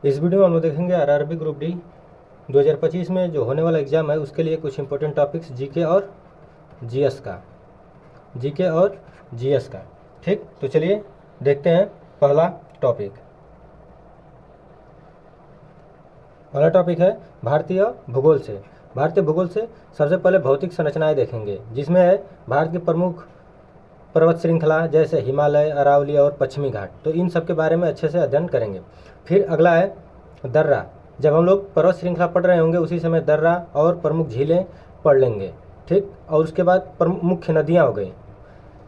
इस वीडियो में हम लोग देखेंगे आरआरबी ग्रुप डी 2025 में जो होने वाला एग्ज़ाम है उसके लिए कुछ इंपॉर्टेंट टॉपिक्स जीके और जीएस का ठीक। तो चलिए देखते हैं पहला टॉपिक है भारतीय भूगोल से सबसे पहले भौतिक संरचनाएं देखेंगे, जिसमें है भारत की प्रमुख पर्वत श्रृंखला जैसे हिमालय, अरावली और पश्चिमी घाट। तो इन सब के बारे में अच्छे से अध्ययन करेंगे। फिर अगला है दर्रा। जब हम लोग पर्वत श्रृंखला पढ़ रहे होंगे उसी समय दर्रा और प्रमुख झीलें पढ़ लेंगे, ठीक। और उसके बाद मुख्य नदियाँ हो गई,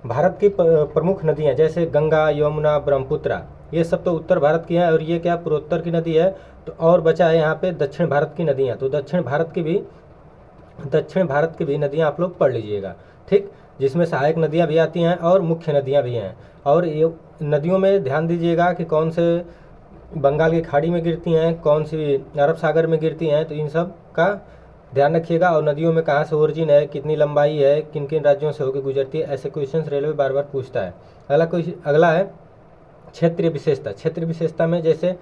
भारत की प्रमुख नदियाँ जैसे गंगा, यमुना, ब्रह्मपुत्र, ये सब तो उत्तर भारत की हैं और ये क्या पूर्वोत्तर की नदी है। तो और बचा है यहाँ पे दक्षिण भारत की नदियाँ। तो दक्षिण भारत की भी नदियाँ आप लोग पढ़ लीजिएगा, ठीक, जिसमें सहायक नदियाँ भी आती हैं और मुख्य नदियाँ भी हैं। और ये नदियों में ध्यान दीजिएगा कि कौन से बंगाल की खाड़ी में गिरती हैं, कौन सी अरब सागर में गिरती हैं, तो इन सब का ध्यान रखिएगा। और नदियों में कहाँ से ओरिजिन है, कितनी लंबाई है, किन किन राज्यों से होकर गुजरती है, ऐसे क्वेश्चंस रेलवे बार बार पूछता है। अगला है क्षेत्रीय विशेषता में जैसे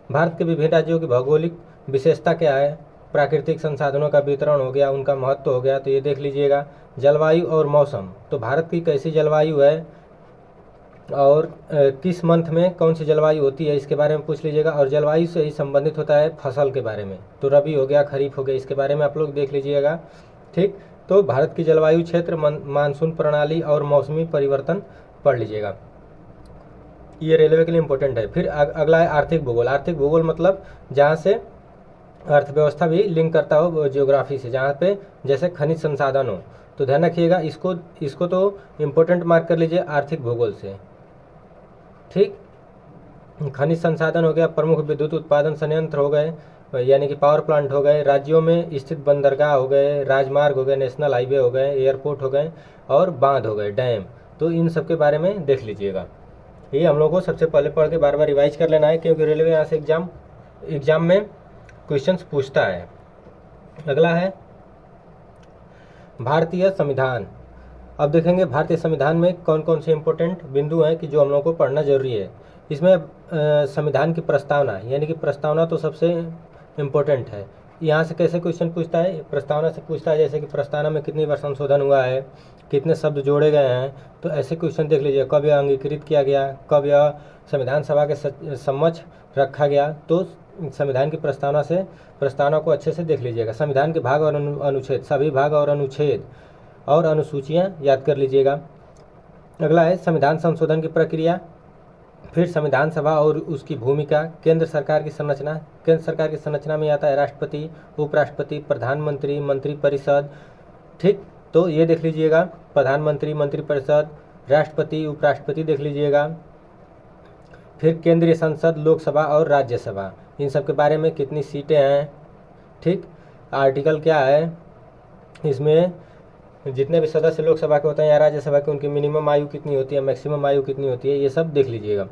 भारत के विभिन्न राज्यों की भौगोलिक विशेषता क्या है, प्राकृतिक संसाधनों का वितरण हो गया, उनका महत्व हो गया, तो ये देख लीजिएगा। जलवायु और मौसम, तो भारत की कैसी जलवायु है और किस मंथ में कौन सी जलवायु होती है, इसके बारे में पूछ लीजिएगा। और जलवायु से ही संबंधित होता है फसल के बारे में, तो रबी हो गया, खरीफ हो गया, इसके बारे में आप लोग देख लीजिएगा, ठीक। तो भारत की जलवायु क्षेत्र, मानसून प्रणाली और मौसमी परिवर्तन पढ़ लीजिएगा, ये रेलवे के लिए इंपॉर्टेंट है। फिर अगला है आर्थिक भूगोल मतलब जहाँ से अर्थव्यवस्था भी लिंक करता हो जियोग्राफी से, जहाँ पे जैसे खनिज संसाधन हो, तो ध्यान रखिएगा। इसको तो इम्पोर्टेंट मार्क कर लीजिए आर्थिक भूगोल से, ठीक। खनिज संसाधन हो गया, प्रमुख विद्युत उत्पादन संयंत्र हो गए यानी कि पावर प्लांट हो गए, राज्यों में स्थित बंदरगाह हो गए, राजमार्ग हो गए, नेशनल हाईवे हो गए, एयरपोर्ट हो गए और बांध हो गए, डैम। तो इन सब के बारे में देख लीजिएगा। ये हम लोग को सबसे पहले पढ़ के बार बार रिवाइज कर लेना है, क्योंकि रेलवे यहाँ से एग्जाम में क्वेश्चंस पूछता है। अगला है भारतीय संविधान। अब देखेंगे भारतीय संविधान में कौन कौन से इंपॉर्टेंट बिंदु हैं कि जो हम लोग को पढ़ना जरूरी है। इसमें संविधान की प्रस्तावना, यानी कि प्रस्तावना तो सबसे इम्पोर्टेंट है। यहाँ से कैसे क्वेश्चन पूछता है, प्रस्तावना से पूछता है, जैसे कि प्रस्तावना में कितनी बार संशोधन हुआ है, कितने शब्द जोड़े गए हैं, तो ऐसे क्वेश्चन देख लीजिए। कब यह अंगीकृत किया गया, कब यह संविधान सभा के समक्ष रखा गया, तो संविधान की प्रस्तावना को अच्छे से देख लीजिएगा। संविधान के भाग और अनुच्छेद, सभी भाग और अनुच्छेद और अनुसूचियाँ याद कर लीजिएगा। अगला है संविधान संशोधन की प्रक्रिया, फिर संविधान सभा और उसकी भूमिका, केंद्र सरकार की संरचना में आता है राष्ट्रपति, उपराष्ट्रपति, प्रधानमंत्री, मंत्रिपरिषद, ठीक। तो ये देख लीजिएगा, प्रधानमंत्री, मंत्रिपरिषद, राष्ट्रपति, उपराष्ट्रपति देख लीजिएगा। फिर केंद्रीय संसद, लोकसभा और राज्यसभा, इन सब के बारे में कितनी सीटें हैं, ठीक। आर्टिकल क्या है, इसमें जितने भी सदस्य लोकसभा के होते हैं या राज्यसभा के, उनकी मिनिमम आयु कितनी होती है, मैक्सिमम आयु कितनी होती है, ये सब देख लीजिएगा।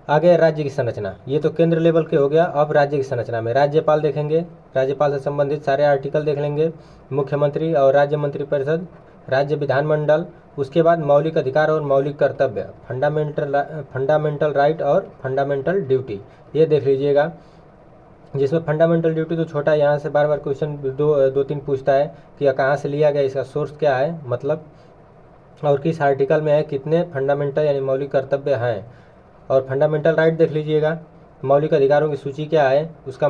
आगे राज्य की संरचना, ये तो केंद्र लेवल के हो गया। अब राज्य की संरचना में राज्यपाल देखेंगे, राज्यपाल से संबंधित सारे आर्टिकल देख लेंगे, मुख्यमंत्री और राज्य मंत्रिपरिषद, राज्य विधानमंडल, उसके बाद मौलिक अधिकार और मौलिक कर्तव्य, फंडामेंटल राइट और फंडामेंटल ड्यूटी, ये देख लीजिएगा। जिसमें फंडामेंटल ड्यूटी तो छोटा है, यहाँ से बार बार क्वेश्चन दो तीन पूछता है कि कहाँ से लिया गया, इसका सोर्स क्या है, मतलब और किस आर्टिकल में है, कितने फंडामेंटल यानी मौलिक कर्तव्य हैं। और फंडामेंटल राइट देख लीजिएगा, मौलिक अधिकारों की सूची क्या है, उनका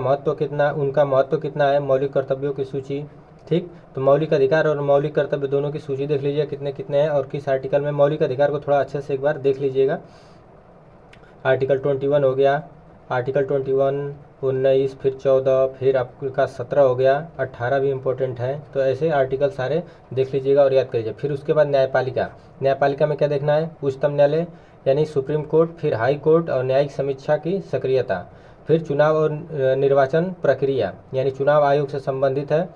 महत्व कितना है, मौलिक कर्तव्यों की सूची, ठीक। तो मौलिक अधिकार और मौलिक कर्तव्य दोनों की सूची देख लीजिए कितने कितने हैं और किस आर्टिकल में। मौलिक अधिकार को थोड़ा अच्छे से एक बार देख लीजिएगा। आर्टिकल 21 हो गया, आर्टिकल 21, 19, फिर 14, फिर आपका 17 हो गया, 18 भी इम्पोर्टेंट है। तो ऐसे आर्टिकल सारे देख लीजिएगा और याद करिए। फिर उसके बाद न्यायपालिका में क्या देखना है, उच्चतम न्यायालय यानी सुप्रीम कोर्ट, फिर हाई कोर्ट और न्यायिक समीक्षा की सक्रियता, फिर चुनाव और निर्वाचन प्रक्रिया यानी चुनाव आयोग से संबंधित है।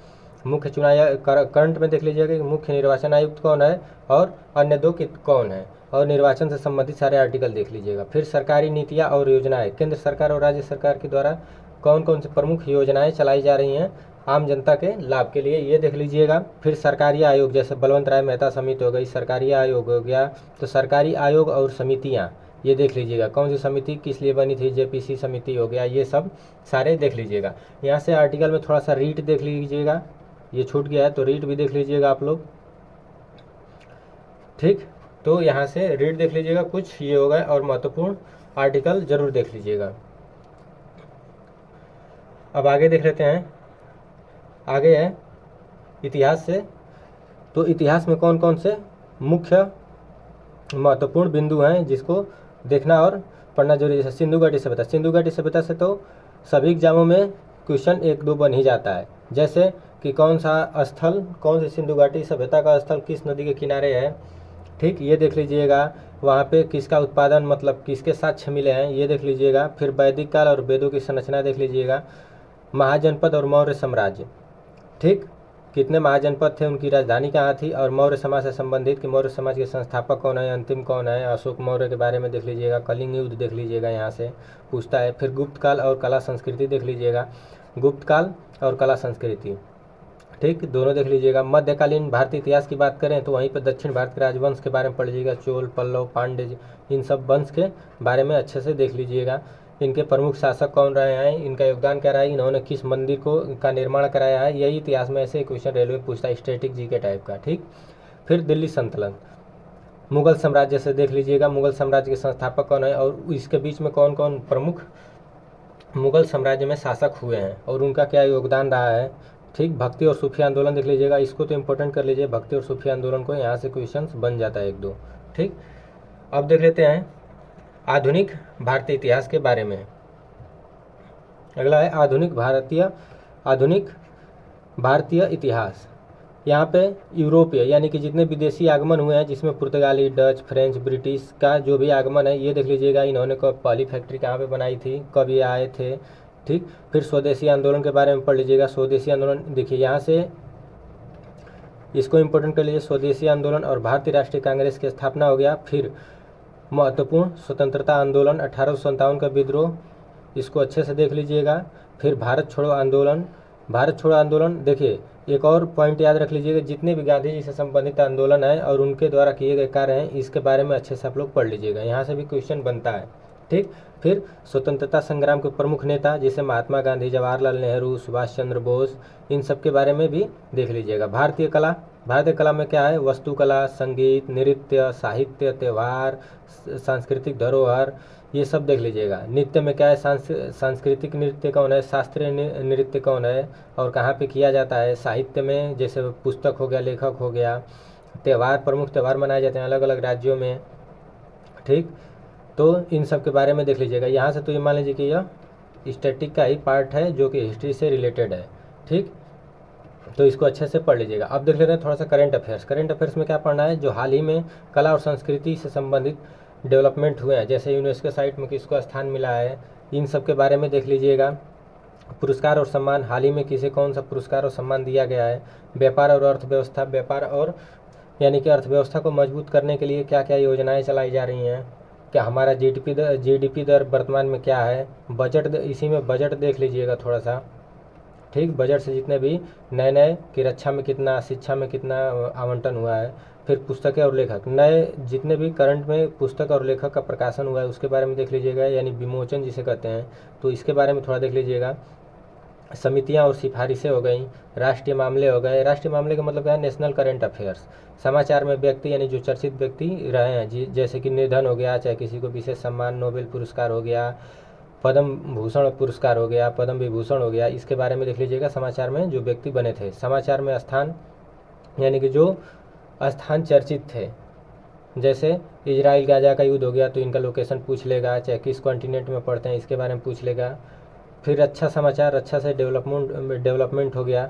मुख्य चुनाव करंट में देख लीजिएगा कि मुख्य निर्वाचन आयुक्त कौन है और अन्य दो कौन है, और निर्वाचन से संबंधित सारे आर्टिकल देख लीजिएगा। फिर सरकारी नीतियाँ और योजनाएं, केंद्र सरकार और राज्य सरकार के द्वारा कौन कौन सी प्रमुख योजनाएं चलाई जा रही हैं आम जनता के लाभ के लिए, ये देख लीजिएगा। फिर सरकारी आयोग, जैसे बलवंत राय मेहता समिति हो गई, सरकारी आयोग हो गया, तो सरकारी आयोग और समितियाँ ये देख लीजिएगा। कौन सी समिति किस लिए बनी थी, जेपीसी समिति हो गया, ये सब सारे देख लीजिएगा। यहाँ से आर्टिकल में थोड़ा सा रीट देख लीजिएगा, ये छूट गया है तो रीट भी देख लीजिएगा आप लोग। ठीक, तो यहाँ से रीट देख लीजिएगा, कुछ ये होगा, और महत्वपूर्ण आर्टिकल जरूर देख लीजिएगा। अब आगे देख लेते हैं। आगे है इतिहास से। तो इतिहास में कौन कौन से मुख्य महत्वपूर्ण बिंदु हैं जिसको देखना और पढ़ना जरूरी है। जैसे सिंधु घाटी सभ्यता, सिंधु घाटी सभ्यता से तो सभी एग्जामों में क्वेश्चन 1-2 बन ही जाता है। जैसे कि कौन सा स्थल, कौन सी सिंधु घाटी सभ्यता का स्थल किस नदी के किनारे है, ठीक, ये देख लीजिएगा। वहाँ पे किसका उत्पादन, मतलब किसके साक्ष्य मिले हैं, ये देख लीजिएगा। फिर वैदिक काल और वेदों की संरचना देख लीजिएगा। महाजनपद और मौर्य साम्राज्य, ठीक, कितने महाजनपद थे, उनकी राजधानी कहाँ थी, और मौर्य समाज से संबंधित कि मौर्य समाज के संस्थापक कौन है, अंतिम कौन है, अशोक मौर्य के बारे में देख लीजिएगा। कलिंग युद्ध देख लीजिएगा, यहाँ से पूछता है। फिर गुप्त काल और कला संस्कृति देख लीजिएगा, गुप्त काल और कला संस्कृति, ठीक, दोनों देख लीजिएगा। मध्यकालीन भारतीय इतिहास की बात करें तो वहीं पर दक्षिण भारत के राजवंश के बारे में पढ़ लीजिएगा, चोल, पल्लव, पांड्य, इन सब वंश के बारे में अच्छे से देख लीजिएगा। इनके प्रमुख शासक कौन रहे हैं, इनका योगदान क्या रहा है, इन्होंने किस मंदिर को का निर्माण कराया है, यही इतिहास में ऐसे क्वेश्चन रेलवे पूछता है, स्टैटिक जी के टाइप का, ठीक। फिर दिल्ली सल्तनत, मुगल साम्राज्य से देख लीजिएगा, मुगल साम्राज्य के संस्थापक कौन है और इसके बीच में कौन कौन प्रमुख मुगल साम्राज्य में शासक हुए हैं और उनका क्या योगदान रहा है, ठीक। भक्ति और सूफी आंदोलन देख लीजिएगा, इसको तो इंपॉर्टेंट कर लीजिए, भक्ति और सूफी आंदोलन को, यहाँ से क्वेश्चन बन जाता है 1-2, ठीक। अब देख लेते हैं आधुनिक भारतीय इतिहास के बारे में। अगला है आधुनिक भारतीय इतिहास। यहाँ पे यूरोपीय यानी कि जितने विदेशी आगमन हुए हैं, जिसमें पुर्तगाली, डच, फ्रेंच, ब्रिटिश का जो भी आगमन है, ये देख लीजिएगा। इन्होंने कब पहली फैक्ट्री कहाँ पे बनाई थी, कब ये आए थे, ठीक। फिर स्वदेशी आंदोलन के बारे में पढ़ लीजिएगा। स्वदेशी आंदोलन देखिए, यहाँ से इसको इम्पोर्टेंट कर लीजिए, स्वदेशी आंदोलन और भारतीय राष्ट्रीय कांग्रेस की स्थापना हो गया। फिर महत्वपूर्ण स्वतंत्रता आंदोलन 1857 का विद्रोह, इसको अच्छे से देख लीजिएगा। फिर भारत छोड़ो आंदोलन देखिए, एक और पॉइंट याद रख लीजिएगा, जितने भी गांधी जी से संबंधित आंदोलन है और उनके द्वारा किए गए कार्य हैं, इसके बारे में अच्छे से आप लोग पढ़ लीजिएगा, यहाँ से भी क्वेश्चन बनता है, ठीक। फिर स्वतंत्रता संग्राम के प्रमुख नेता जैसे महात्मा गांधी, जवाहरलाल नेहरू, सुभाष चंद्र बोस, इन सब के बारे में भी देख लीजिएगा। भारतीय कला में क्या है, वास्तुकला, संगीत, नृत्य, साहित्य, त्यौहार, सांस्कृतिक धरोहर, ये सब देख लीजिएगा। नृत्य में क्या है, सांस्कृतिक नृत्य कौन है, शास्त्रीय नृत्य कौन है और कहाँ पे किया जाता है। साहित्य में जैसे पुस्तक हो गया, लेखक हो गया। त्यौहार, प्रमुख त्यौहार मनाए जाते हैं अलग अलग राज्यों में, ठीक। तो इन सब के बारे में देख लीजिएगा। यहाँ से तो ये मान लीजिए कि यह स्टैटिक का ही पार्ट है जो कि हिस्ट्री से रिलेटेड है, ठीक। तो इसको अच्छे से पढ़ लीजिएगा। अब देख लेते हैं थोड़ा सा करंट अफेयर्स में क्या पढ़ना है, जो हाल ही में कला और संस्कृति से संबंधित डेवलपमेंट हुए हैं, जैसे यूनेस्को साइट में किसको स्थान मिला है, इन सब के बारे में देख लीजिएगा। पुरस्कार और सम्मान, हाल ही में किसे कौन सा पुरस्कार और सम्मान दिया गया है। व्यापार और अर्थव्यवस्था, व्यापार और यानी कि अर्थव्यवस्था को मजबूत करने के लिए क्या क्या योजनाएं चलाई जा रही हैं, क्या हमारा जीडीपी दर वर्तमान में क्या है। बजट, इसी में बजट देख लीजिएगा थोड़ा सा, ठीक। बजट से जितने भी नए कि रक्षा में कितना, शिक्षा में कितना आवंटन हुआ है। फिर पुस्तकें और लेखक, नए जितने भी करंट में पुस्तक और लेखक का प्रकाशन हुआ है उसके बारे में देख लीजिएगा, यानी विमोचन जिसे कहते हैं, तो इसके बारे में थोड़ा देख लीजिएगा। समितियां और सिफारिशें हो गई। राष्ट्रीय मामले हो गए, राष्ट्रीय मामले का मतलब क्या है, नेशनल करंट अफेयर्स। समाचार में व्यक्ति यानी जो चर्चित व्यक्ति रहे हैं, जैसे कि निधन हो गया, चाहे किसी को विशेष सम्मान, नोबेल पुरस्कार हो गया, पद्म भूषण पुरस्कार हो गया, पद्म विभूषण हो गया, इसके बारे में देख लीजिएगा। समाचार में जो व्यक्ति बने थे। समाचार में स्थान यानी कि जो स्थान चर्चित थे, जैसे इजराइल गाजा का युद्ध हो गया तो इनका लोकेशन पूछ लेगा, चाहे किस कॉन्टिनेंट में पड़ते हैं इसके बारे में पूछ लेगा। फिर रक्षा समाचार, रक्षा से डेवलपमेंट हो गया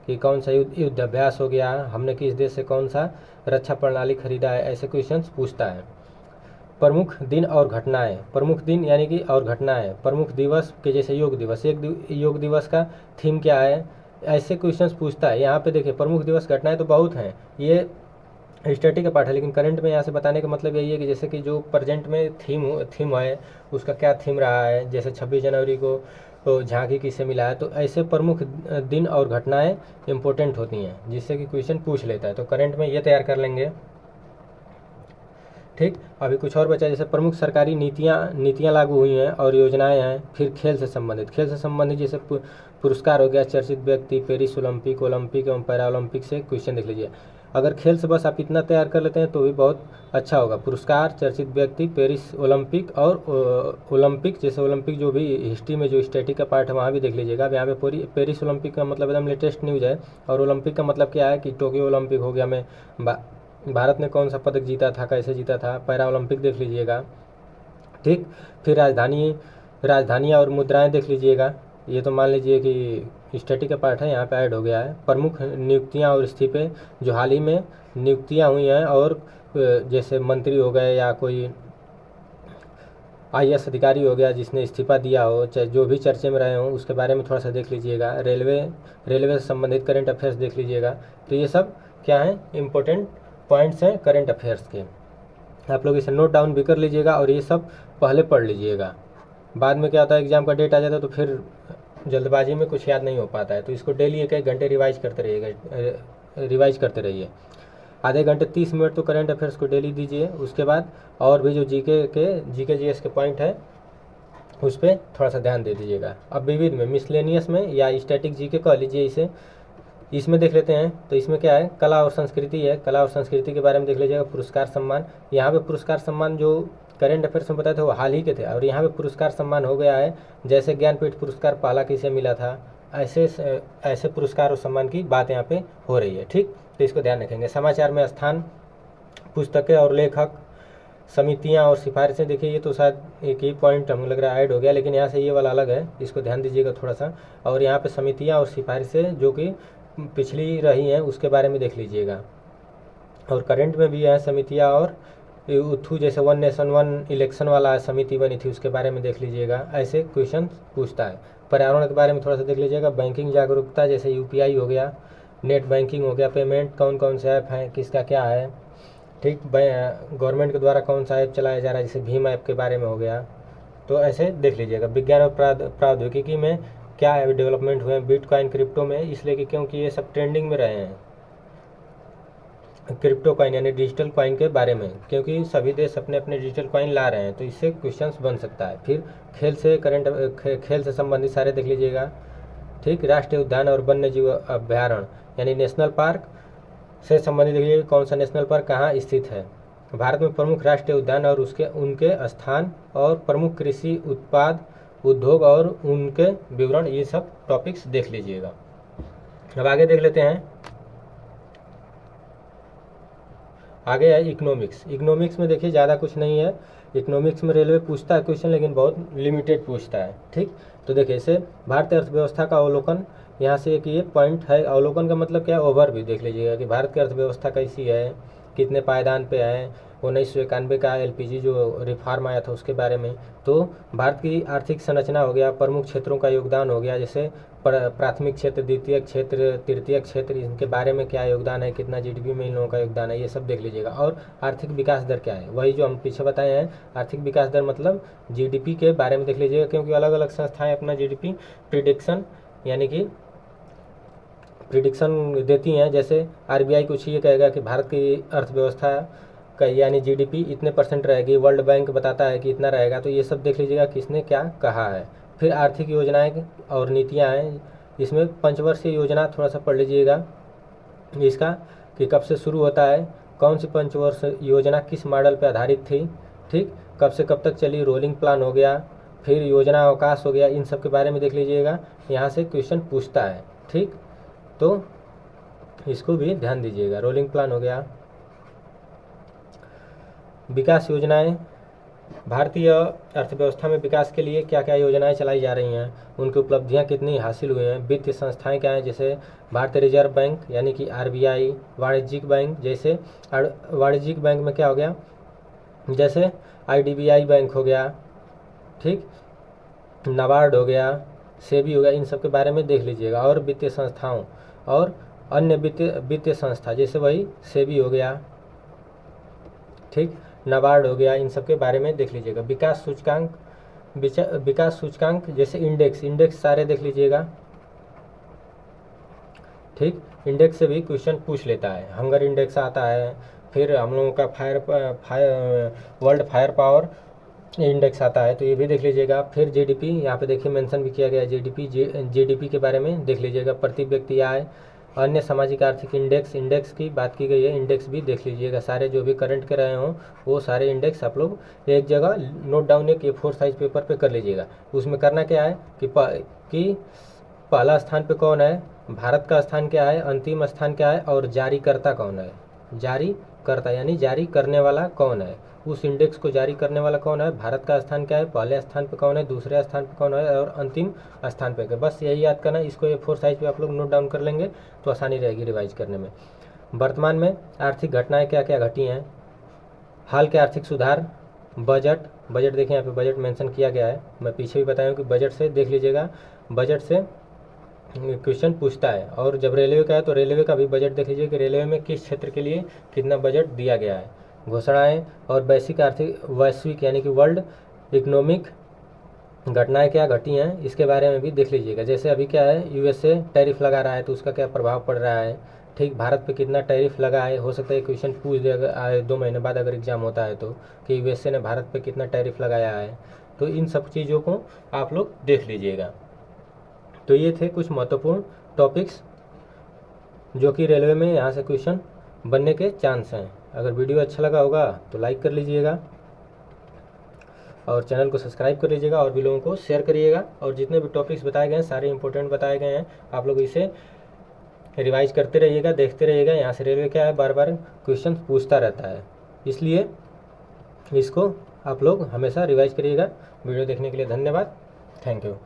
कि कौन सा युद्ध अभ्यास हो गया, हमने किस देश से कौन सा रक्षा प्रणाली खरीदा है, ऐसे क्वेश्चंस पूछता है। प्रमुख दिन और घटनाएं, प्रमुख दिन यानी कि और घटनाएं, प्रमुख दिवस के जैसे योग दिवस, योग दिवस का थीम क्या है, ऐसे क्वेश्चंस पूछता है। यहाँ पे देखिए प्रमुख दिवस घटनाएं तो बहुत हैं, ये स्टैटिक का पार्ट है, लेकिन करंट में यहाँ से बताने का मतलब यही है कि जैसे कि जो प्रेजेंट में थीम है उसका क्या थीम रहा है। जैसे 26 जनवरी को तो झांकी किससे मिला है, तो ऐसे प्रमुख दिन और घटनाएं इंपॉर्टेंट होती हैं जिससे कि क्वेश्चन पूछ लेता है। तो करंट में ये तैयार कर लेंगे, ठीक। अभी कुछ और बचा, जैसे प्रमुख सरकारी नीतियाँ लागू हुई हैं और योजनाएं हैं। फिर खेल से संबंधित जैसे पुरस्कार हो गया, चर्चित व्यक्ति, पेरिस ओलंपिक एवं पैरा ओलंपिक से क्वेश्चन देख लीजिए। अगर खेल से बस आप इतना तैयार कर लेते हैं तो भी बहुत अच्छा होगा। पुरस्कार, चर्चित व्यक्ति, पेरिस ओलंपिक और ओलंपिक, जैसे ओलंपिक जो भी हिस्ट्री में जो स्टैटिक का पार्ट है वहाँ भी देख लीजिएगा। अब यहाँ पे पेरिस ओलंपिक का मतलब एकदम लेटेस्ट न्यूज़ है, और ओलंपिक का मतलब क्या है कि टोक्यो ओलंपिक हो गया में भारत ने कौन सा पदक जीता था, कैसे जीता था। पैरा ओलंपिक देख लीजिएगा, ठीक। फिर राजधानियाँ और मुद्राएं देख लीजिएगा। ये तो मान लीजिए कि स्टैटिक का पार्ट है, यहाँ पे ऐड हो गया है। प्रमुख नियुक्तियाँ और इस्तीफे, जो हाल ही में नियुक्तियाँ हुई हैं, और जैसे मंत्री हो गए या कोई IAS अधिकारी हो गया जिसने इस्तीफा दिया हो, चाहे जो भी चर्चे में रहे हों, उसके बारे में थोड़ा सा देख लीजिएगा। रेलवे से संबंधित करंट अफेयर्स देख लीजिएगा। तो ये सब क्या है, इम्पोर्टेंट पॉइंट्स हैं करंट अफेयर्स के। आप लोग इसे नोट डाउन भी कर लीजिएगा और ये सब पहले पढ़ लीजिएगा। बाद में क्या होता है, एग्जाम का डेट आ जाता है तो फिर जल्दबाजी में कुछ याद नहीं हो पाता है। तो इसको डेली 1-1 घंटे रिवाइज करते रहिए। आधे घंटे 30 मिनट तो करंट अफेयर्स को डेली दीजिए। उसके बाद और भी जो जीके जीएस के पॉइंट है उस पर थोड़ा सा ध्यान दे दीजिएगा। अब विविध में, मिसलेनियस में या स्टैटिक जीके कह लीजिए इसे, इसमें देख लेते हैं। तो इसमें क्या है, कला और संस्कृति है। कला और संस्कृति के बारे में देख लीजिएगा। पुरस्कार सम्मान, यहाँ पे पुरस्कार सम्मान जो करंट अफेयर्स में बताए थे वो हाल ही के थे, और यहाँ पे पुरस्कार सम्मान हो गया है। जैसे ज्ञानपीठ पुरस्कार पहला किसे मिला था, ऐसे पुरस्कार और सम्मान की बात यहाँ पे हो रही है, ठीक। तो इसको ध्यान रखेंगे। समाचार में स्थान, पुस्तकें और लेखक, समितियाँ और सिफारिशें, देखिए ये तो शायद एक ही पॉइंट हमें लग रहा है ऐड हो गया, लेकिन यहाँ से ये वाला अलग है, इसको ध्यान दीजिएगा थोड़ा सा। और यहाँ पे समितियाँ और सिफारिशें जो कि पिछली रही हैं उसके बारे में देख लीजिएगा। और करंट में भी है समितियाँ और उथू, जैसे 1 नेशन 1 इलेक्शन वाला समिति बनी थी उसके बारे में देख लीजिएगा। ऐसे क्वेश्चन पूछता है। पर्यावरण के बारे में थोड़ा सा देख लीजिएगा। बैंकिंग जागरूकता, जैसे UPI हो गया, नेट बैंकिंग हो गया, पेमेंट कौन कौन से ऐप हैं, किसका क्या है, ठीक। गवर्नमेंट के द्वारा कौन सा ऐप चलाया जा रहा है, जैसे भीम ऐप के बारे में हो गया। तो ऐसे देख लीजिएगा। विज्ञान और प्रौद्योगिकी में क्या डेवलपमेंट हुए हैं, बिटकॉइन, क्रिप्टो में, इसलिए क्योंकि ये सब ट्रेंडिंग में रहे हैं। क्रिप्टो कॉइन यानी डिजिटल कॉइन के बारे में, क्योंकि सभी देश अपने अपने डिजिटल कॉइन ला रहे हैं, तो इससे क्वेश्चंस बन सकता है। फिर खेल से संबंधित सारे देख लीजिएगा, ठीक। राष्ट्रीय उद्यान और वन्य जीव अभ्यारण्य यानी नेशनल पार्क से संबंधित देख लीजिए, कौन सा नेशनल पार्क कहाँ स्थित है। भारत में प्रमुख राष्ट्रीय उद्यान और उनके स्थान, और प्रमुख कृषि उत्पाद उद्योग और उनके विवरण, ये सब टॉपिक्स देख लीजिएगा। अब आगे देख लेते हैं। आगे है इकोनॉमिक्स में देखिए ज़्यादा कुछ नहीं है। इकोनॉमिक्स में रेलवे पूछता है क्वेश्चन, लेकिन बहुत लिमिटेड पूछता है, ठीक। तो देखिए इसे भारतीय अर्थव्यवस्था का अवलोकन, यहाँ से एक ये पॉइंट है। अवलोकन का मतलब क्या है, ओवरव्यू देख लीजिएगा कि भारत की अर्थव्यवस्था कैसी है, कितने पायदान पे है। 1991 का LPG जो रिफॉर्म आया था उसके बारे में। तो भारत की आर्थिक संरचना हो गया, प्रमुख क्षेत्रों का योगदान हो गया, जैसे प्राथमिक क्षेत्र, द्वितीय क्षेत्र, तृतीय क्षेत्र, इनके बारे में क्या योगदान है, कितना GDP में इन लोगों का योगदान है, ये सब देख लीजिएगा। और आर्थिक विकास दर क्या है, वही जो हम पीछे बताए हैं। आर्थिक विकास दर मतलब GDP के बारे में देख लीजिएगा, क्योंकि अलग अलग संस्थाएं अपना GDP प्रिडिक्शन यानी कि प्रिडिक्शन देती हैं। जैसे RBI कुछ ये कहेगा कि भारत की अर्थव्यवस्था का यानी GDP इतने % रहेगी, वर्ल्ड बैंक बताता है कि इतना रहेगा। तो ये सब देख लीजिएगा किसने क्या कहा है। फिर आर्थिक योजनाएं और नीतियां हैं, इसमें पंचवर्षीय योजना थोड़ा सा पढ़ लीजिएगा इसका, कि कब से शुरू होता है, कौन सी पंचवर्ष योजना किस मॉडल पर आधारित थी, ठीक। कब से कब तक चली, रोलिंग प्लान हो गया, फिर योजना अवकाश हो गया, इन सब के बारे में देख लीजिएगा। यहाँ से क्वेश्चन पूछता है, ठीक। तो इसको भी ध्यान दीजिएगा। रोलिंग प्लान हो गया। विकास योजनाएं, भारतीय अर्थव्यवस्था में विकास के लिए क्या क्या योजनाएं चलाई जा रही हैं, उनकी उपलब्धियां कितनी हासिल हुई हैं। वित्तीय संस्थाएं क्या हैं, जैसे भारतीय रिजर्व बैंक यानी कि RBI, वाणिज्यिक बैंक, जैसे वाणिज्यिक बैंक में क्या हो गया, जैसे IDBI बैंक हो गया, ठीक। नाबार्ड हो गया, सेबी हो गया, इन सब के बारे में देख लीजिएगा। और वित्तीय संस्थाओं और अन्य वित्तीय संस्था, जैसे वही सेबी हो गया, ठीक, नाबार्ड हो गया, इन सब के बारे में देख लीजिएगा। विकास सूचकांक जैसे इंडेक्स सारे देख लीजिएगा, ठीक। इंडेक्स से भी क्वेश्चन पूछ लेता है। हंगर इंडेक्स आता है, फिर हम लोगों का वर्ल्ड फायर पावर इंडेक्स आता है, तो ये भी देख लीजिएगा। फिर जीडीपी, यहाँ पे देखिए मेंशन भी किया गया है जीडीपी के बारे में देख लीजिएगा। प्रति व्यक्ति आय, अन्य सामाजिक आर्थिक इंडेक्स की बात की गई है, इंडेक्स भी देख लीजिएगा। सारे जो भी करंट के रहे हों वो सारे इंडेक्स आप लोग एक जगह नोट डाउन एक A4 साइज पेपर पे कर लीजिएगा। उसमें करना क्या है कि पहला स्थान पे कौन है, भारत का स्थान क्या है, अंतिम स्थान क्या है, और जारीकर्ता कौन है। जारीकर्ता यानी जारी करने वाला कौन है, उस इंडेक्स को जारी करने वाला कौन है, भारत का स्थान क्या है, पहले स्थान पे कौन है, दूसरे स्थान पे कौन है, और अंतिम स्थान पे। बस यही याद करना। इसको A4 साइज पे आप लोग नोट डाउन कर लेंगे तो आसानी रहेगी रिवाइज करने में। वर्तमान में आर्थिक घटनाएं क्या क्या घटी हैं, हाल के आर्थिक सुधार, बजट देखिए यहाँ पे बजट मेंशन किया गया है। मैं पीछे भी बताया हूँ कि बजट से देख लीजिएगा, बजट से क्वेश्चन पूछता है। और जब रेलवे का है तो रेलवे का भी बजट देख लीजिए कि रेलवे में किस क्षेत्र के लिए कितना बजट दिया गया है। घोषणाएं और वैश्विक यानी कि वर्ल्ड इकोनॉमिक घटनाएं क्या घटी हैं, इसके बारे में भी देख लीजिएगा। जैसे अभी क्या है, यूएसए टैरिफ लगा रहा है तो उसका क्या प्रभाव पड़ रहा है, ठीक, भारत पे कितना टैरिफ लगा है। हो सकता है क्वेश्चन पूछ दे 2 महीने बाद अगर एग्जाम होता है तो, कि यूएसए ने भारत पे कितना टैरिफ लगाया है। तो इन सब चीज़ों को आप लोग देख लीजिएगा। तो ये थे कुछ महत्वपूर्ण टॉपिक्स जो कि रेलवे में यहाँ से क्वेश्चन बनने के चांस हैं। अगर वीडियो अच्छा लगा होगा तो लाइक कर लीजिएगा और चैनल को सब्सक्राइब कर लीजिएगा और भी लोगों को शेयर करिएगा। और जितने भी टॉपिक्स बताए गए हैं सारे इंपॉर्टेंट बताए गए हैं, आप लोग इसे रिवाइज करते रहिएगा, देखते रहिएगा। यहाँ से रेलवे क्या है, बार बार क्वेश्चन पूछता रहता है, इसलिए इसको आप लोग हमेशा रिवाइज करिएगा। वीडियो देखने के लिए धन्यवाद, थैंक यू।